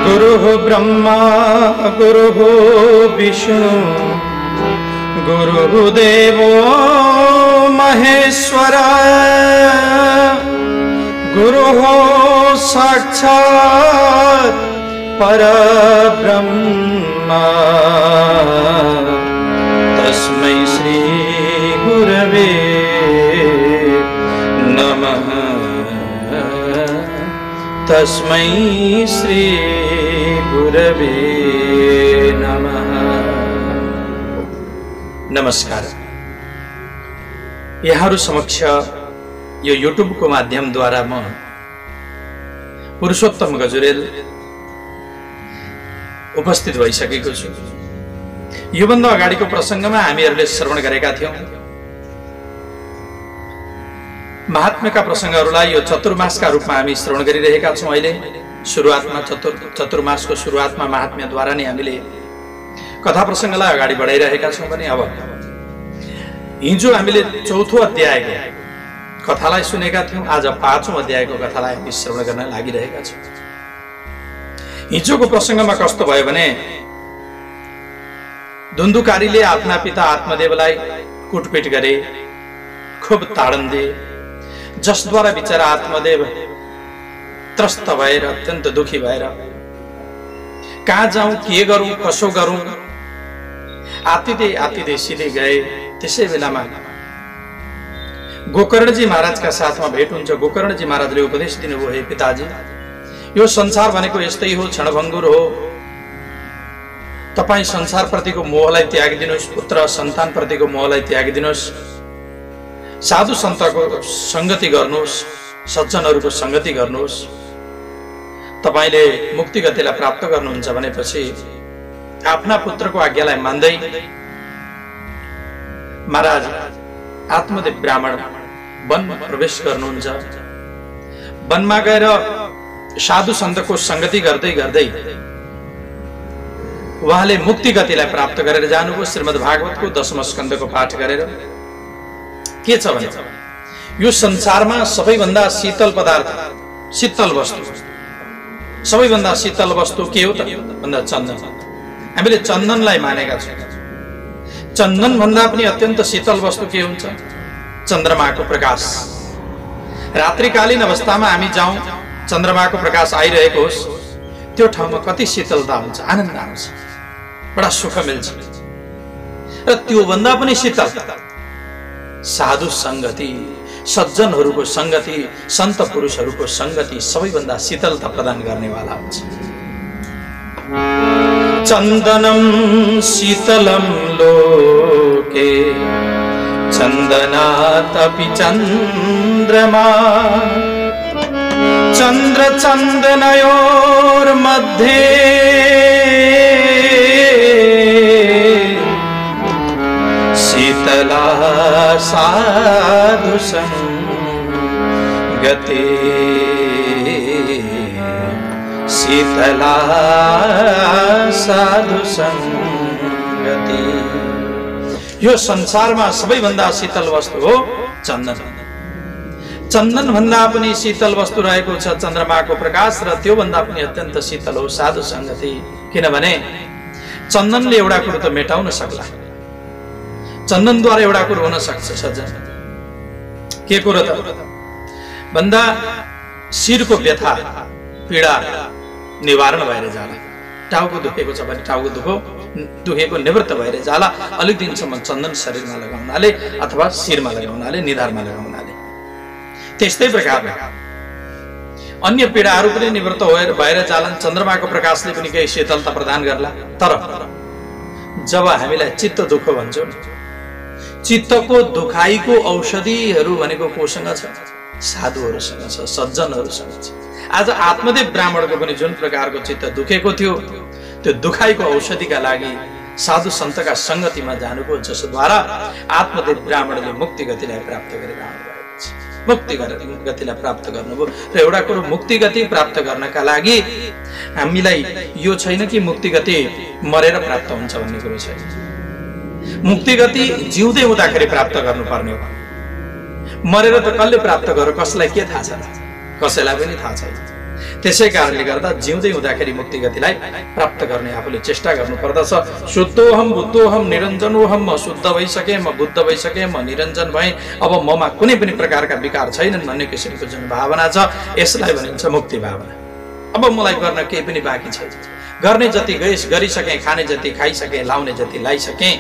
गुरुः ब्रह्मा गुरुः विष्णु गुरुदेवो महेश्वर गुरुः साक्षात् परब्रह्म तस्मै श्री गुरवे नमः तस्मै श्री गुरवे नमः। नमस्कार। यहाँहरु समक्ष यो युट्युब को माध्यम द्वारा म पुरुषोत्तम गजुरेल उपस्थित भइसकेको छु। यो भन्दा अगाडिको प्रसंगमा हामीहरुले श्रवण गरेका थियौं महात्म्यका प्रसंगहरुलाई यो चतुर्मासका रूपमा हामी श्रवण गरिरहेका छौं। अहिले सुरुवातमा चतुर्मासको सुरुवातमा महात्म्यद्वारा नै हामीले कथा प्रसंगलाई अगाडि बढाइरहेका छौं भने अब हिजो हामीले चौथो अध्यायको कथालाई सुनेका थियौं। आज पाँचौं अध्यायको कथालाई हामी श्रवण गर्न लागिरहेका छौं। हिजोको प्रसंगमा कस्तो भयो भने धुन्धुकारीले आफ्ना पिता आत्मदेवलाई कुटपिट गरे, खूब ताडन दिए, जसद्वारा बिचारा आत्मदेव त्रस्त भएर अत्यन्त दुखी भएर कहाँ जाऊं, के गरौं, कसो गरौं आतिदे सिधै गए। त्यसै बेलामा गोकर्णजी महाराजका साथमा भेट हुन्छ। गोकर्णजी महाराजले उपदेश दिनुभयो, हे पिताजी, यो संसार भनेको यस्तै हो, क्षणभङ्गुर हो। तपाई संसार प्रतिको मोहलाई त्यागिदिनुस्, पुत्र सन्तान प्रतिको मोहलाई त्यागिदिनुस्, साधु सन्तको संगति गर्नुस्, सज्जनहरुको संगति गर्नुस्, तपाईले मुक्ति गतिलाई प्राप्त गर्नुहुन्छ भनेपछि आफ्ना पुत्रको आज्ञालाई मान्दै महाराज आत्मदेव ब्राह्मण वनमा प्रवेश गर्नुहुन्छ। वनमा गएर साधु सन्तको संगति गर्दै गर्दै उहाँले मुक्ति गतिलाई प्राप्त गरेर जानुभयो। श्रीमद् भागवतको 10औं स्कन्धको पाठ गरेर के छ भने यो संसारमा सबैभन्दा शीतल पदार्थ, शीतल वस्तु, सबैभन्दा शीतल वस्तु के हो त भन्दा चन्दन। हामीले चन्दनलाई मानेका छौं। चन्दन भन्दा पनि अत्यन्त शीतल वस्तु के हुन्छ? चन्द्रमाको प्रकाश। रात्रिकालीन अवस्थामा हामी जाउँ, चन्द्रमाको प्रकाश आइरहेको होस्, त्यो ठाउँमा कति शीतलता हुन्छ, आनन्द आउँछ, बडा सुख मिल्छ। र त्यो भन्दा पनि शीतल साधु संगति, सज्जनहरुको संगति, सन्त पुरुषहरुको संगति सबैभन्दा शीतलता प्रदान गर्नेवाला हुन्छ। चन्दनं शीतलं लोके चन्दनादपि चन्द्रमा चन्द्रचन्दनयोर्मध्ये शीतला साधु संगति, शीतला साधु संगति। यो संसारमा सबैभन्दा शीतल वस्तु हो चन्दन। चन्दन भन्दा पनि शीतल वस्तु रहेको छ चन्द्रमाको प्रकाश, र त्यो भन्दा पनि अत्यन्त शीतल हो साधु संगति। किनभने चन्दनले एउटा कुरो त मेटाउन सक्ला, चन्दनद्वारा एउटा कुरो हुन सक्छ सज्जन। के कुरो त भन्दा शिरको व्यथा पीडा निवारण भएर जाला। टाउको दुखेको छ भने टाउको दुखेको निवृत्त भएर जाला। अलिक दिनसम्म चन्दन शरीरमा लगाउनाले अथवा शिरमा लगाउनाले, निधारमा लगाउनाले। त्यस्तै प्रकारले अन्य पीडाहरू पनि निवृत्त भएर जालान्। चन्द्रमाको प्रकाशले पनि केही शीतलता प्रदान गर्ला। तर जब हामीलाई चित्त दुःख भन्छौं, चित्तको दुखाइको औषधिहरू भनेको कोसँग छ? साधुहरूसँग छ, सज्जनहरूसँग छ। आज आत्मदेव ब्राह्मणको पनि जुन प्रकारको चित्त दुखेको थियो, त्यो दुखाइको औषधिका लागि साधु सन्तका संगतिमा जानुभयो, जसद्वारा आत्मदेव ब्राह्मणले मुक्ति गतिलाई प्राप्त गरेर आउनुभएको छ। मुक्ति गतिलाई प्राप्त गर्नुभयो। र एउटा कुरो, मुक्ति गति प्राप्त गर्नका लागि हामीलाई यो छैन कि मुक्ति गति मरेर प्राप्त हुन्छ भन्ने कुरो छैन। मुक्ति गति जिउँदै हुँदाखेरि प्राप्त गर्नुपर्ने हो। मरेर त कसले प्राप्त गर्यो कसलाई के थाहा छ, कसैलाई पनि थाहा छैन। त्यसै कारणले गर्दा जिउँदै हुँदाखेरि मुक्ति गतिलाई प्राप्त गर्ने आफूले चेष्टा गर्नुपर्दछ। शुद्धोहम बुद्धोहम निरञ्जनोहम, म शुद्ध भइसके, म बुद्ध भइसके, म निरञ्जन भएँ, अब ममा कुनै पनि प्रकारका विकार छैनन् भन्ने किसिमको जुन भावना छ यसलाई भनिन्छ मुक्ति भावना। अब मलाई गर्न केही पनि बाँकी छैन, गर्ने जति गरिसकेँ, खाने जति खाइसकेँ, लाउने जति लाइसकेँ,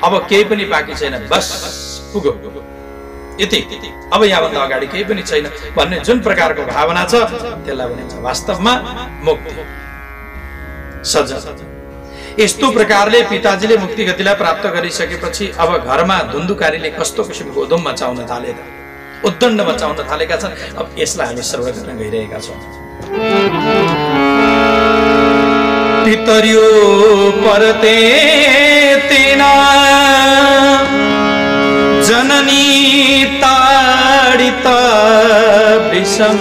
अब केही पनि बाँकी छैन, बस पुग्यो यति, अब यहाँभन्दा अगाडि केही पनि छैन भन्ने जुन प्रकारको भावना छ त्यसलाई भनिन्छ वास्तवमा मुक्ति। सज्जन, यस्तो प्रकारले पिताजीले मुक्ति गतिलाई प्राप्त गरिसकेपछि अब घरमा धुन्धुकारीले कस्तो किसिमको उद्दण्ड मचाउन थालेका छन्। अब यसलाई हामी श्रवण गर्न गइरहेका छौँ। पितर्यो परते तेना जननी ताडित वृषं,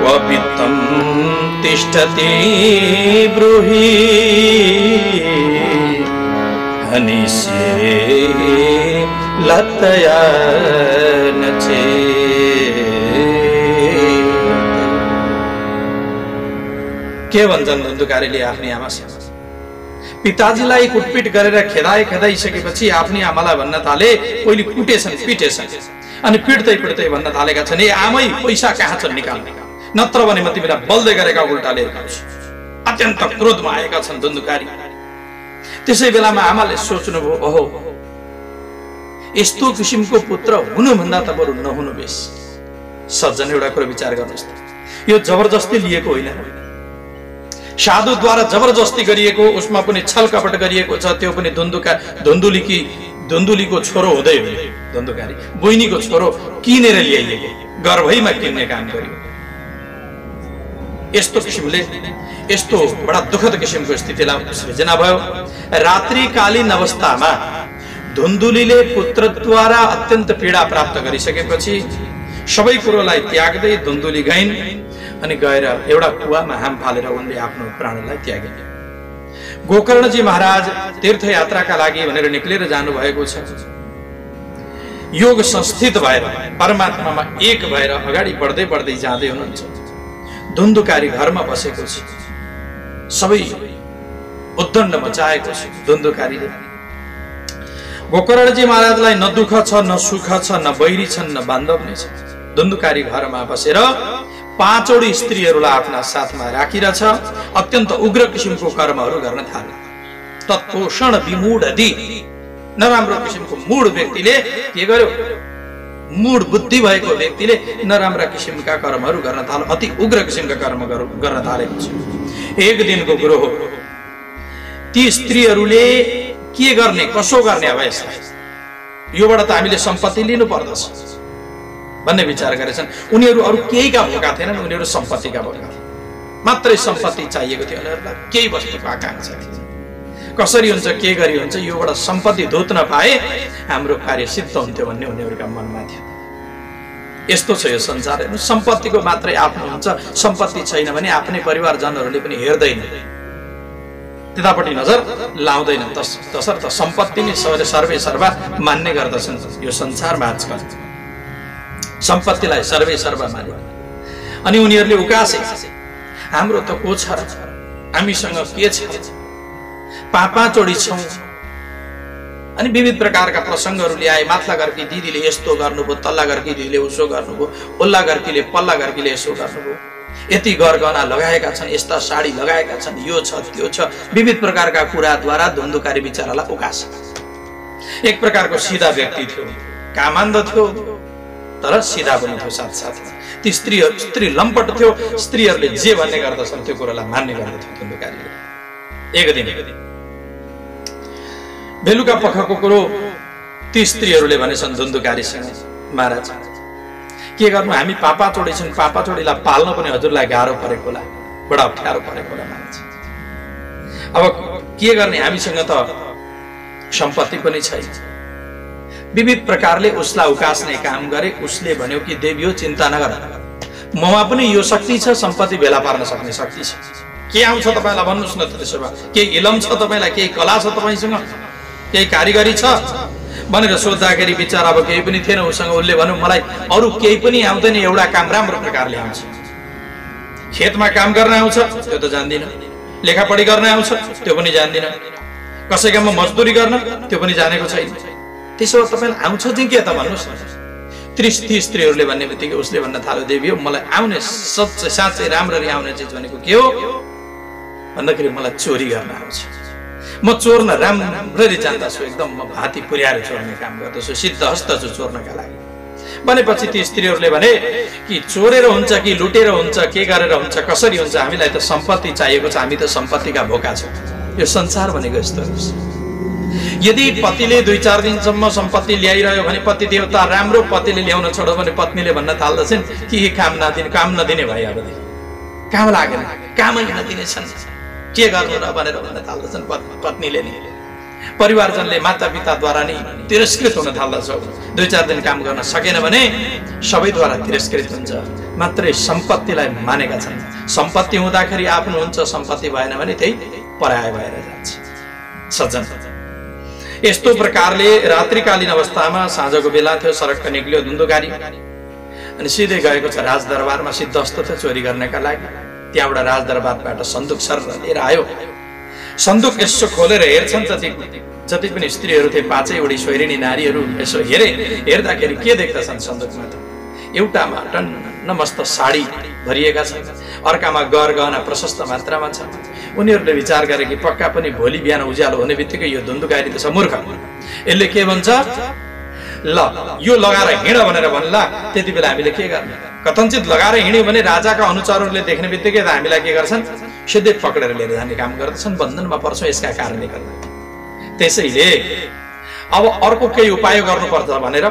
क्वपित्तं तिष्ठति ब्रूहि हनिष्ये लतया न चेत्। के भन्छन् धुन्धुकारीले आफ्नी आमासँग? पिताजीलाई कुटपिट गरेर खेदाइसकेपछि आफ्नी आमालाई भन्न थाले, पहिले कुटेछन् पिटेछन्, अनि पिट्दै भन्न थालेका छन्, ए आमै पैसा कहाँ छन् निकाल्ने, नत्र भने म तिमीलाई बल्दै गरेका उल्टाले हेर्छु। अत्यन्त क्रोधमा आएका छन् धुन्धुकारी। त्यसै बेलामा आमाले सोच्नुभयो, ओहो यस्तो किसिमको पुत्र हुनुभन्दा त बरु नहुनु बेस। सज्जन, एउटा कुरो विचार गर्नुहोस् त, यो जबरजस्ती लिएको होइन, साधुद्वारा जबरजस्ती गरिएको, उसमा पनि छल कपट गरिएको छ। त्यो पनि धुन्धुलीको छोरो हुँदै हो, धुन्धुकारी बहिनीको छोरो किनेर ल्याइएको, गर्भैमा किन्ने काम गर्यो। यस्तो किसिमले यस्तो बडा दुःखद किसिमको स्थितिलाई सृजना भयो। रात्रिकालीन अवस्थामा धुन्धुलीले पुत्रद्वारा अत्यन्त पीडा प्राप्त गरिसकेपछि सबै कुरोलाई त्याग्दै धुन्धुली गइन् अनि गएर एउटा कुवामा हाम फालेर उनले आफ्नो प्राणलाई त्यागिन्। गोकर्णजी महाराज तीर्थयात्राका लागि भनेर निक्लेर जानुभएको छ। योग संस्थित भएर परमात्मामा एक भएर अगाडि बढ्दै जाँदै हुनुहुन्छ। धुन्धुकारी घरमा बसेको छ, सबै उद्दण्ड मचाएको छ धुन्धुकारीले। गोकर्णजी महाराजलाई न दुःख छ, न सुख छ, न बैरी छन्, न बान्धव नै छ। धुन्धुकारी घरमा बसेर 5 वटी स्त्रीहरूलाई आफ्ना साथमा राखिरहेछ। अत्यन्त उग्र किसिमको कर्महरू गर्न थाले। तत्पोषण विमूढधि, नराम्रो किसिमको मूढ व्यक्तिले के गर्यो, मूढ बुद्धि भएको व्यक्तिले नराम्रा किसिमका कर्महरू गर्न थाल्यो, अति उग्र किसिमका कर्म गर्न थालेको छ। एक दिनको कुरो हो, ती स्त्रीहरूले के गर्ने, कसो गर्ने, अब यसलाई योबाट त हामीले सम्पत्ति लिनु पर्दछ भन्ने विचार गरेछन्। उनीहरू अरू केहीका भोका थिएनन्, उनीहरू सम्पत्तिका भोका थिए। मात्रै सम्पत्ति चाहिएको थियो उनीहरूलाई, केही वस्तुको आकांक्षा थिएन। कसरी हुन्छ, के गरी हुन्छ, योबाट सम्पत्ति धोत्न पाए हाम्रो कार्य सिद्ध हुन्थ्यो भन्ने उनीहरूका मनमा थियो। यस्तो छ यो संसार। हेर्नु, सम्पत्तिको मात्रै आफ्नो हुन्छ, सम्पत्ति छैन भने आफ्नै परिवारजनहरूले पनि हेर्दैन, त्यतापट्टि नजर लाउँदैन। तसर्थ सम्पत्ति नै सर्वे सर्वा मान्ने गर्दछन् यो संसारमा आजकल। सम्पत्तिलाई सर्वे सर्वा माने अनि उनीहरूले उकासे, हाम्रो त को छ र, हामीसँग के छ, पाँच वटी छौं। अनि विविध प्रकारका प्रसङ्गहरू ल्याए। माथला घरकी दिदीले यस्तो गर्नुभयो, तल्ला घरकी दिदीले उसो गर्नुभयो, ओल्ला घरकीले पल्ला घरकीले यसो गर्नुभयो, यति गरगहना लगाएका छन्, यस्ता साडी लगाएका छन्, यो छ त्यो छ, विविध प्रकारका कुराद्वारा धुन्धुकारी बिचारालाई उकास। एक प्रकारको सिधा व्यक्ति थियो, कामान्ध थियो, तर सिधा पनि थियो साथसाथमा। ती स्त्री लम्पट थियो, स्त्रीहरूले जे भन्ने गर्दछन् त्यो कुरालाई मान्ने गर्दथ्यो धुन्धुकारीले। एक दिन बेलुका पखको कुरो, ती स्त्रीहरूले भनेछन् धुन्धुकारीसँग, महाराज के गर्नु, हामी पापाचोडी छन्, पापाचोडीलाई पाल्न पनि हजुरलाई गाह्रो परेको होला, बडा अप्ठ्यारो परेको होला मान्छ। अब के गर्ने, हामीसँग त सम्पत्ति पनि छैन। विविध प्रकारले उसलाई उकास्ने काम गरे। उसले भन्यो कि देवी हो, चिन्ता नगर, ममा पनि यो शक्ति छ, सम्पत्ति भेला पार्न सक्ने शक्ति छ। के आउँछ तपाईलाई भन्नुस् न त। त्यसो भए केही इलम छ तपाईलाई, केही कला छ तपाईसँग, केही कारिगरी छ भनेर सोच्दाखेरि विचार अब केही पनि थिएन उसँग। उसले भन्यो मलाई अरू केही पनि आउँदैन, एउटा काम राम्रो प्रकारले आउँछ। खेतमा काम गर्न आउँछ, त्यो त जान्दिन। लेखापढी गर्न आउँछ, त्यो पनि जान्दिन। कसैकोमा मजदुरी गर्न, त्यो पनि जानेको छैन। त्यसो भए तपाईलाई आउँछ चाहिँ के त भन्नुस् न। ती स्त्रीहरूले भन्ने बित्तिकै उसले भन्न थाल्यो, देवी हो मलाई आउने साँच्चै राम्ररी आउने चिज भनेको के हो भन्दाखेरि मलाई चोरी गर्न आउँछ। म चोर्न राम्ररी जान्दछु, एकदम म भाती पुर्याएर चोर्ने काम गर्दछु, सिद्धहस्त छु चोर्नका लागि। भनेपछि ती स्त्रीहरूले भने कि चोरेर हुन्छ कि लुटेर हुन्छ, के गरेर हुन्छ, कसरी हुन्छ, हामीलाई त सम्पत्ति चाहिएको छ, हामी त सम्पत्तिका भोका छौँ। यो संसार भनेको यस्तो हो। यदि पतिले 2-4 दिनसम्म सम्पत्ति ल्याइरह्यो भने पति देवता राम्रो, पतिले ल्याउन छोड्यो भने पत्नीले भन्न थाल्दछन् कि काम नदिने भाइ, अबदेखि काम लागेन, कामै नदिने छन्, के गर्नु र भनेर भन्न थाल्दछन् पत्नीले नि। परिवारजनले मातापिताद्वारा नै तिरस्कृत हुन थाल्दछ। 2-4 दिन काम गर्न सकेन भने सबैद्वारा तिरस्कृत हुन्छ। मात्रै सम्पत्तिलाई मानेका छन्। सम्पत्ति हुँदाखेरि आफ्नो हुन्छ, सम्पत्ति भएन भने त्यही पराय भएर जान्छ। सज्जन, यस्तो प्रकारले रात्रिकालीन अवस्थामा साँझको बेला थियो, सडक निक्ल्यो धुन्धुकारी अनि सिधै गएको छ राजदरबारमा। सिद्धहस्त थियो चोरी गर्नका लागि। त्यहाँबाट राजदरबारबाट सन्दुक सर लिएर आयो। सन्दुक यसो खोलेर हेर्छन् जति पनि स्त्रीहरू थिए, 5वटै सोइरिनी नारीहरू। यसो हेर्दाखेरि के देख्दछन् सन्दुकमा त? एउटामा टन्न मस्त साडी भरिएका छन्, अर्कामा गहना प्रशस्त मात्रामा छ। उनीहरूले विचार गरे कि पक्का पनि भोलि बिहान उज्यालो हुने बित्तिकै यो धुन्धुकारी त छ मूर्ख, यसले के भन्छ ल यो लगाएर हिँड भनेर भन्ला। त्यति बेला हामीले के गर्ने? कथनचित लगाएर हिँड्यो भने राजाका अनुचरहरूले देख्ने बित्तिकै त हामीलाई के गर्छन्, सिधै पक्रेर लिएर जाने काम गर्दछन्, बन्धनमा पर्छौँ यसका कारणले गर्दा। त्यसैले अब अर्को केही उपाय गर्नुपर्छ भनेर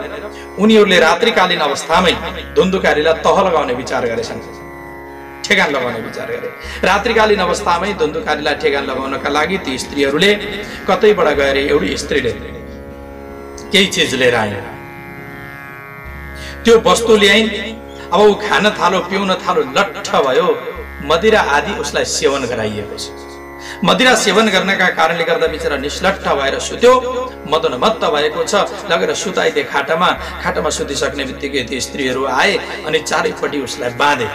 उनीहरूले रात्रिकालीन अवस्थामै धुन्धुकारीलाई तह लगाउने विचार गरेछन्, ठेगान लगाउने विचार गरे। रात्रिकालीन अवस्थामै धुन्धुकारीलाई ठेगान लगाउनका लागि ती स्त्रीहरूले कतैबाट गएर एउटी स्त्रीले केही चिज लिएर आइन्, त्यो वस्तु ल्याइन्। अब ऊ खान थालो, पिउन थालो, लट्ठ भयो। मदिरा आदि उसलाई सेवन गराइएको छ। मदिरा सेवन गर्नका कारणले गर्दा बिचरा निश्लट्ठ भएर सुत्यो, मदोन्मत्त भएको छ। लगेर सुताइदिए खाटामा सुतिसक्ने बित्तिकै ती स्त्रीहरू आए अनि चारैपट्टि उसलाई बाँधे।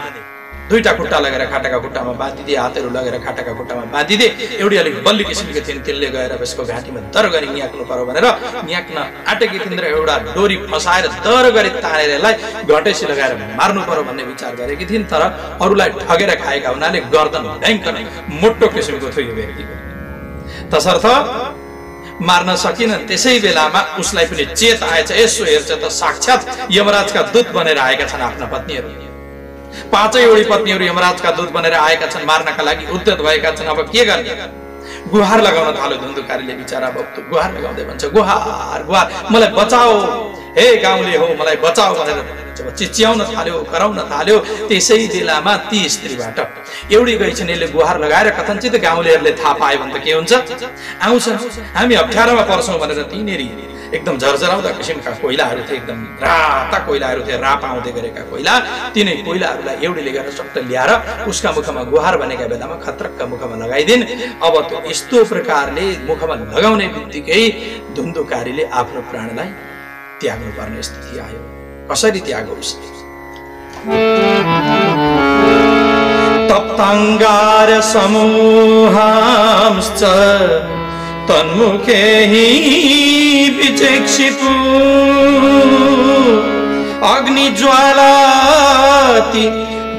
2टा खुट्टा लगेर खाटाका खुट्टामा बाँधिदिए, हातहरू लगेर खाटाका खुट्टामा बाँधिदिए। एउटी अलिक बल्ली किसिमको थिइन्, तिनले गएर यसको घाँटीमा दर गरी नियाक्नु पर्यो भनेर नियाक्न आँटेकी थिइन् र एउटा डोरी फसाएर दर गरी तानेर यसलाई घटेसी लगाएर मार्नु पर्यो भन्ने विचार गरेकी थिइन्। तर अरूलाई ठगेर खाएका हुनाले गर्दन भयङ्कर मोटो किसिमको थियो यो व्यक्तिको, तसर्थ मार्न सकिन। त्यसै बेलामा उसलाई पनि चेत आएछ। यसो हेर्छ त साक्षात् यमराजका दूत बनेर आएका छन् आफ्ना पत्नीहरू। 5वटै पत्नीहरू यमराजका दूत बनेर आएका छन्, मार्नका लागि उद्यत भएका छन्। अब के गर्ने? गुहार लगाउन थाल्यो धुन्धुकारीले। बिचारा भक्तु गुहार लगाउँदै भन्छ, गुहार गुहार मलाई बचाओ, हे गाउँले हो मलाई बचाओ भनेर चिच्याउन थाल्यो, कराउन थाल्यो। त्यसै बेलामा ती स्त्रीबाट एउटी गई छन्, यसले गुहार लगाएर कथनचित गाउँलेहरूले थाहा पायो भने त के हुन्छ, आउँछ हामी अप्ठ्यारोमा पर्छौँ भनेर तिनीहरू एकदम झरझराउँदा किसिमका कोइलाहरू थिए, एकदम राता कोइलाहरू थिए, राप आउँदै गरेका कोइला। तिनै कोइलाहरूलाई एउटीले गरेर चट्ट ल्याएर उसका मुखमा गुहार भनेका बेलामा खत्रक्क मुखमा लगाइदिन्। अब त्यो यस्तो प्रकारले मुखमा लगाउने बित्तिकै धुन्धुकारीले आफ्नो प्राणलाई त्याग्नु पर्ने स्थिति आयो। कसरी त्याग्यो उसले? तप्ताङ्गार समूहांश्च तन्मुखे हि विचक्षिपु अग्निज्वालाति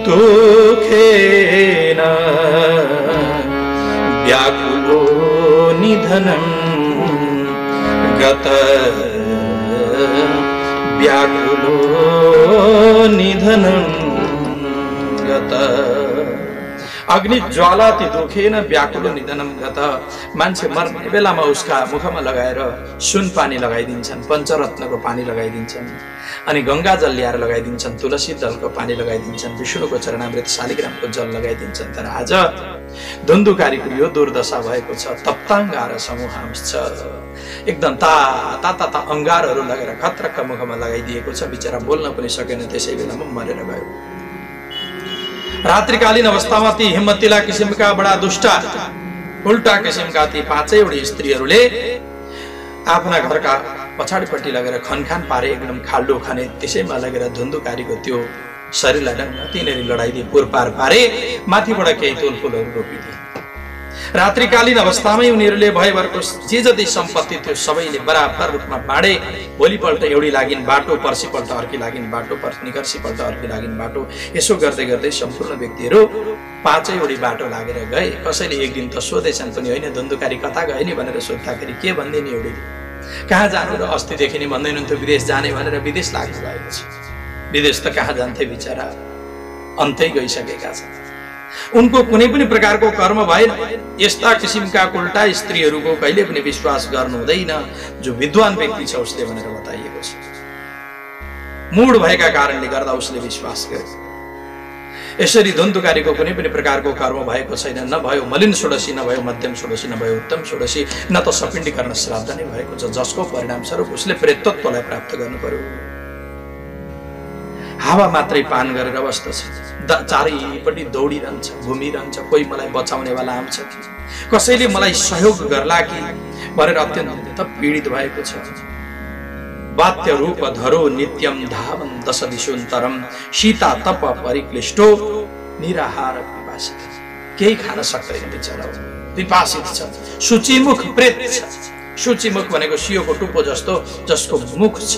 दुःखेन व्याकुलो निधनं गत व्याकुलो निधनं गत। अग्नि ज्वालाति दुखेन व्याकुलो निधनम गत। मान्छे मर्ने बेलामा उसका मुखमा लगाएर सुन पानी लगाइदिन्छन्, पञ्चरत्नको पानी लगाइदिन्छन्, अनि गङ्गाजल ल्याएर लगाइदिन्छन्, तुलसी दलको पानी लगाइदिन्छन्, विष्णुको चरणामृत शालिग्रामको जल लगाइदिन्छन्। तर आज धुन्धुकारीको यो दुर्दशा भएको छ। तप्ताङ्गार समूहांश्च, एकदम ताता अङ्गारहरू लगेर खत्रक्क मुखमा लगाइदिएको छ। बिचरा बोल्न पनि सकेन, त्यसै बेलामा मरेर गयो। रात्रिकालीन अवस्थामा ती हिम्मतिला किसिमका बडा दुष्टा उल्टा किसिमका ती पाँचैवटी स्त्रीहरूले आफ्ना घरका पछाडिपट्टि लगेर खनखान पारे, एकदम खाल्डो खाने, त्यसैमा लगेर धुन्धुकारीको त्यो शरीरलाई डङ्ग तिनीहरू लडाइदिए, पुरपार पारे, माथिबाट केही तुलफुलहरू रोपिदिए। रात्रिकालीन अवस्थामै उनीहरूले भयभरको जे जति सम्पत्ति थियो सबैले बराबर रूपमा बाँडे। भोलिपल्ट एउटी लागिन बाटो, पर्सिपल्ट अर्की लागिन बाटो, निकर्सीपल्ट अर्की लागिन बाटो, यसो गर्दै गर्दै सम्पूर्ण व्यक्तिहरू पाँचैवटी बाटो लागेर गए। कसैले एक दिन त सोधेछन् पनि, होइन धुन्धुकारी कता गए नि भनेर सोद्धाखेरि के भन्दै नि एउटी, कहाँ जानु र अस्तिदेखि नै भन्दैनुहुन्थ्यो विदेश जाने भनेर, विदेश लाग्नु भएको छ। विदेश त कहाँ जान्थे बिचरा, अन्तै गइसकेका छन्। उनको कुनै पनि प्रकारको कर्म भएन। यस्ता किसिमका उल्टा स्त्रीहरूको कहिले पनि विश्वास गर्नु हुँदैन, जो विद्वान व्यक्ति छ उसले भनेर बताइएको छ। मूढ भएका कारणले गर्दा उसले विश्वास गरे। यसरी धुन्धुकारीको कुनै पनि प्रकारको कर्म भएको छैन, न भयो मलिन षोडशी, न भयो मध्यम षोडशी, न भयो उत्तम षोडशी, न त सपिण्डीकरण श्राद्ध नै भएको छ, जसको परिणामस्वरूप उसले प्रेतत्वलाई प्राप्त गर्नु पर्यो। हावा मात्रै पान गरेर बस्दछ, चारैपट्टि दौडिरहन्छ, घुमिरहन्छ। कोही मलाई बचाउनेवाला आउँछ कि, कसैले मलाई सहयोग गर्ला कि भनेर अत्यन्त पीडित भएको छ। वात्य रूप धरो नित्यम धावन दश दिशोन्तरम, सीता तप परिक्लिष्टो निराहार पिपासित। केही खान सक्दैन बिचरा, पिपासित छ, शुचिमुख प्रेत छ। शुचिमुख भनेको सियोको टुप्पो जस्तो, जसको मुख छ,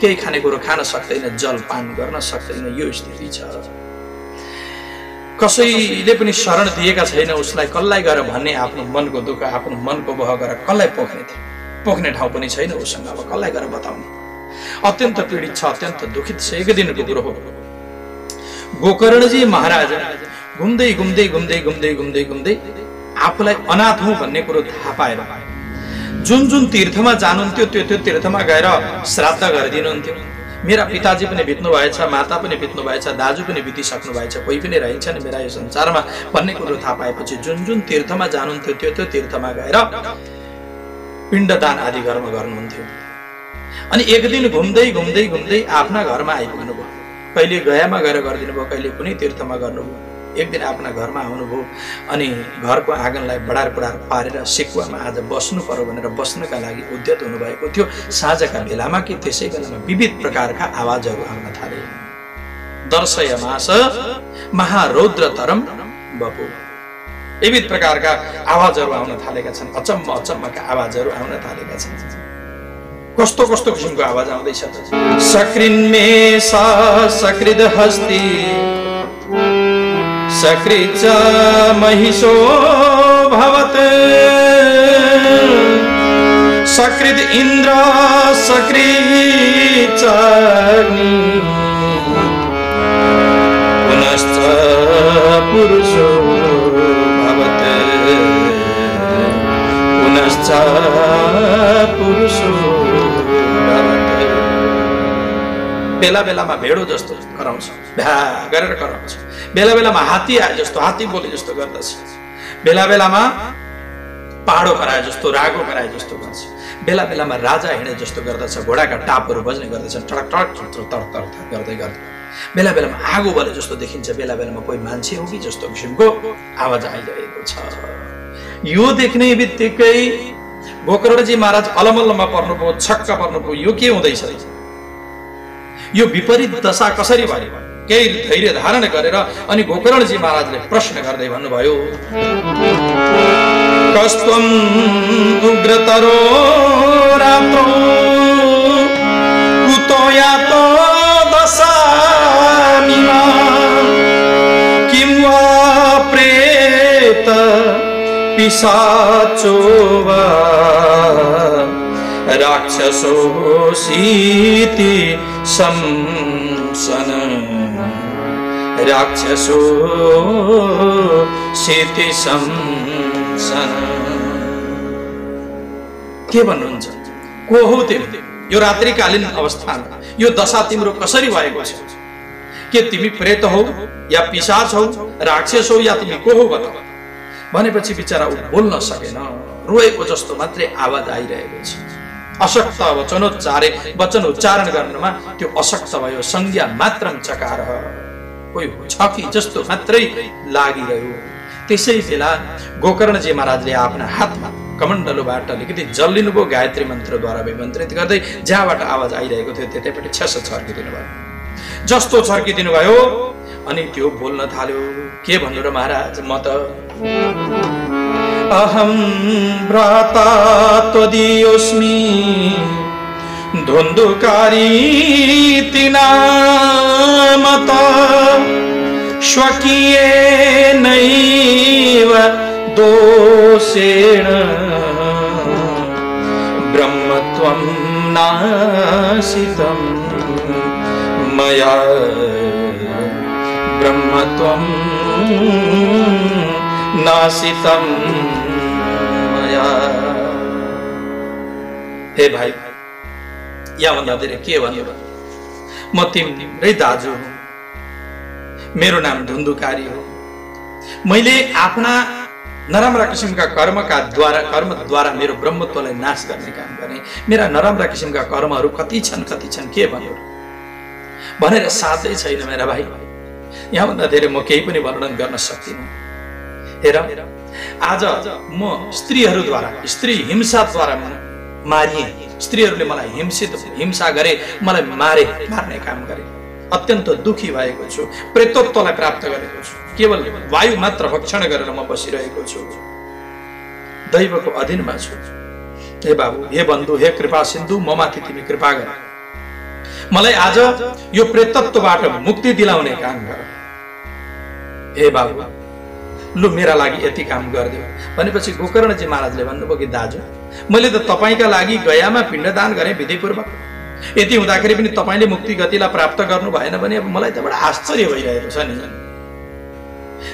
केही खानेकुरो खान सक्दैन, जल पान गर्न सक्दैन, यो स्थिति छ। कसैले पनि शरण दिएका छैन उसलाई, कसलाई गएर भन्ने आफ्नो मनको दुःख, आफ्नो मनको बह गरेर कसलाई पोख्ने ठाउँ पनि छैन उसँग, अब कसलाई गएर बताउने। अत्यन्त पीडित छ, अत्यन्त दुखित छ। एक दिनको कुरो हो, गोकर्णजी महाराज घुम्दै घुम्दै घुम्दै घुम्दै घुम्दै घुम्दै आफूलाई अनाथ हुँ भन्ने कुरो थाहा पाएर जुन जुन तीर्थमा जानुहुन्थ्यो त्यो त्यो तीर्थमा गएर श्राद्ध गरिदिनुहुन्थ्यो। मेरा पिताजी पनि बित्नु भएछ, माता पनि बित्नु भएछ, दाजु पनि बितिसक्नु भएछ, कोही पनि रहन्छन् मेरा यो संसारमा भन्ने कुरो थाहा पाएपछि जुन जुन तीर्थमा जानुहुन्थ्यो त्यो त्यो तीर्थमा गएर पिण्डदान आदि कर्म गर्नुहुन्थ्यो। अनि एक दिन घुम्दै घुम्दै घुम्दै आफ्ना घरमा आइपुग्नु भयो। कहिले गयामा गएर गरिदिनु भयो, कहिले कुनै तीर्थमा गर्नुभयो। एक दिन आफ्ना घरमा आउनुभयो अनि घरको आँगनलाई बडार बडार पारेर सिकुवामा आज बस्नु पर्यो भनेर बस्नका लागि उद्यत हुनुभएको थियो। साँझका बेलामा कि त्यसै बेलामा विविध प्रकारका आवाजहरू आउन थाले। दर्शयमास महारौद्रतरम बपु, विविध प्रकारका आवाजहरू आउन थालेका छन्। अचम्म अचम्मका आवाजहरू आउन थालेका छन्। कस्तो कस्तो किसिमको आवाज आउँदैछ त। सकृन्मे सा सकृद हस्ति सकृच महिषो भवत्, सकृद इन्द्र सकृच अग्नि, पुनश्च पुरुषो भवत्, पुनश्च पुरुषो भवत्। बेला बेलामा भेडो जस्तो कराउँछ, भ्या गरेर कराउँछ। बेला बेलामा हात्ती आए जस्तो, हात्ती बोले जस्तो गर्दछ। बेला बेलामा पाहाडो कराए जस्तो, रागो कराए जस्तो गर्छ। बेला बेलामा राजा हिँडे जस्तो गर्दछ, घोडाका टापहरू बज्ने गर्दछन्, टडक टडक तर तर गर्दै गर्दै। बेला बेलामा आगो बले जस्तो देखिन्छ, बेला बेलामा कोही मान्छे हो कि जस्तो किसिमको आवाज आइरहेको छ। यो देख्ने बित्तिकै गोकर्णजी महाराज अलमल्लमा पर्नुभयो, छक्क पर्नुभयो। यो के हुँदैछ, यो विपरीत दशा कसरी भयो? केही धैर्य धारण गरेर अनि गोकर्णजी महाराजले प्रश्न गर्दै भन्नुभयो, कस्त्वं उग्रतरो रात्रो कुतो यातो दशामिमा, किं वा प्रेत पिशाचो वा राक्षसोऽसीति संसन, राक्षसो सीति संसन। के भन्नुहुन्छ? को हो तिमी? यो रात्रिकालीन अवस्थामा यो दशा तिम्रो कसरी भएको छ? के तिमी प्रेत हौ या पिशाच हौ, राक्षस हौ या तिमी को हो बताऊ? भनेपछि बिचरा उ बोल्न सकेन, रोएको जस्तो मात्रै आवाज आइरहेको छ। अशक्त वचन उच्चारण गर्नमा त्यो अशक्त भयो, संज्ञा मात्रम चकार। कोही छ कि जस्तो मात्रै लागिरह्यो। त्यसै बेला गोकर्णजी महाराजले आफ्ना हातमा कमण्डलुबाट अलिकति जल लिनुभयो, गायत्री मन्त्रद्वारा अभिमन्त्रित गर्दै जहाँबाट आवाज आइरहेको थियो त्यतैपट्टि छ्यास छर्किदिनु भयो। जस्तो छर्किदिनु भयो अनि त्यो बोल्न थाल्यो। के भन्नु र महाराज, म त अहम भ्राता त्वदीयोस्मि धुन्धुकारी नामत स्वकीयेनैव दोषेण ब्रह्मत्वं नाशितं मया ब्रह्मत्वं नाशितं मया। हे भाइ, याभन्दा धेरै के भन्नु र? म तिम्रै दाजु हो, मेरो नाम धुन्धुकारी हो। मैले आफ्ना नराम्रा किसिमका कर्मद्वारा मेरो ब्रह्मत्वलाई नाश गर्ने काम गर्ने। मेरा नराम्रा किसिमका कर्महरू कति छन् के भन्नु भनेर साध्यै छैन मेरा भाइ। यहाँभन्दा धेरै म केही पनि वर्णन गर्न सक्दिनँ। हेर, आज म स्त्रीहरूद्वारा, स्त्री हिंसाद्वारा मारिए, स्त्रीहरूले मलाई हिंसा गरे, मलाई मार्ने काम गरे। अत्यन्त दुखी भएको छु, प्रेतत्वलाई प्राप्त गरेको छु। केवल वायु मात्र भक्षण गरेर म बसिरहेको छु, दैवको अधीनमा छु। हे बाबु, हे बन्धु, हे कृपा सिन्धु, म माथि तिमी कृपा गर। मलाई आज यो प्रेतत्वबाट मुक्ति दिलाउने काम गर। हे बाबु, लु मेरा लागि यति काम गरिदियो भनेपछि गोकर्णजी महाराजले भन्नुभयो कि दाजु, मैले त तपाईका लागि गयामा पिण्डदान गरेँ विधिपूर्वक। यति हुँदाखेरि पनि तपाईले मुक्ति गतिलाई प्राप्त गर्नु भएन भने अब मलाई त बडा आश्चर्य भइरहेको छ नि।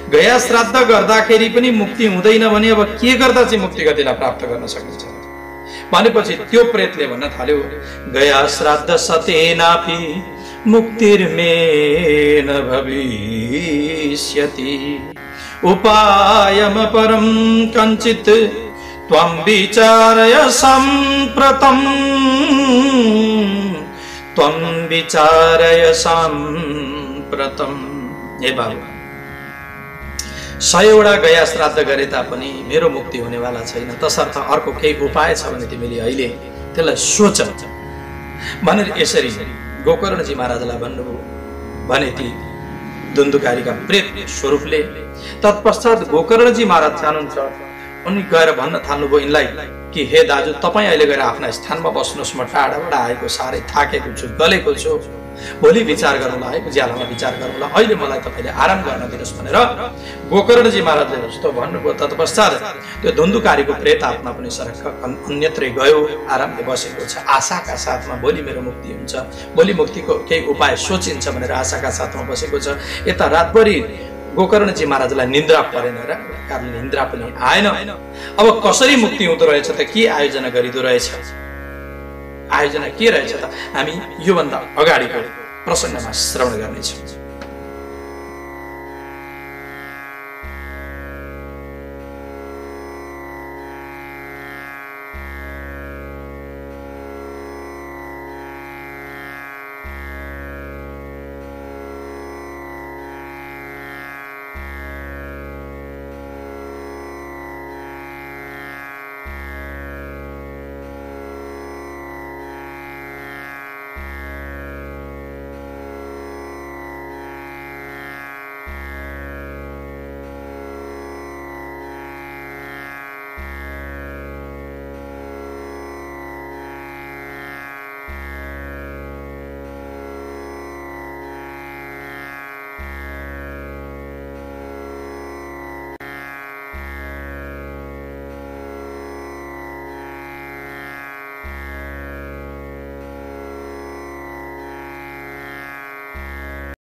गया श्राद्ध गर्दाखेरि पनि मुक्ति हुँदैन भने अब के गर्दा चाहिँ मुक्ति गतिलाई प्राप्त गर्न सकिन्छ भनेपछि त्यो प्रेतले भन्न थाल्यो, गया श्राद्ध सतेनापि मुक्तिर्मेन भविष्यति उपायम परम कंचित त्वं विचारय संप्रतम त्वं विचारय संप्रतम। हे बाबु, 100 वटा गया श्राद्ध गरे तापनि मेरो मुक्ति हुनेवाला छैन, तसर्थ अर्को केही उपाय छ भने तिमीले अहिले त्यसलाई सोच भनेर यसरी गोकर्णजी महाराजलाई भन्नुभयो भने ती धुन्धुकारीका प्रेत स्वरूपले। तत्पश्चात गोकर्णजी महाराज जानुहुन्छ, उनी गएर भन्न थाल्नुभयो यिनलाई कि हे दाजु, तपाईँ अहिले गएर आफ्ना स्थानमा बस्नुहोस्, म टाढाबाट आएको, साह्रै थाकेको छु, गलेको छु, भोलि विचार गरौँला है, ज्यालामा विचार गरौँला, अहिले मलाई तपाईँले आराम गर्न दिनुहोस् भनेर गोकर्णजी महाराजले जस्तो भन्नुभयो। तत्पश्चात त्यो धुन्धुकारीको प्रेत आत्मा पनि सरक्क अन्यत्रै गयो, आरामले बसेको छ, आशाका साथमा भोलि मेरो मुक्ति हुन्छ, भोलि मुक्तिको केही उपाय सोचिन्छ भनेर आशाका साथमा बसेको छ। यता रातभरि गोकर्णजी महाराजलाई निन्द्रा परेन र कारण निन्द्रा पनि आएन। अब कसरी मुक्ति हुँदो रहेछ त, के आयोजना गरिदो रहेछ, आयोजना के रहेछ त हामी योभन्दा अगाडिको प्रसङ्गमा श्रवण गर्नेछौँ।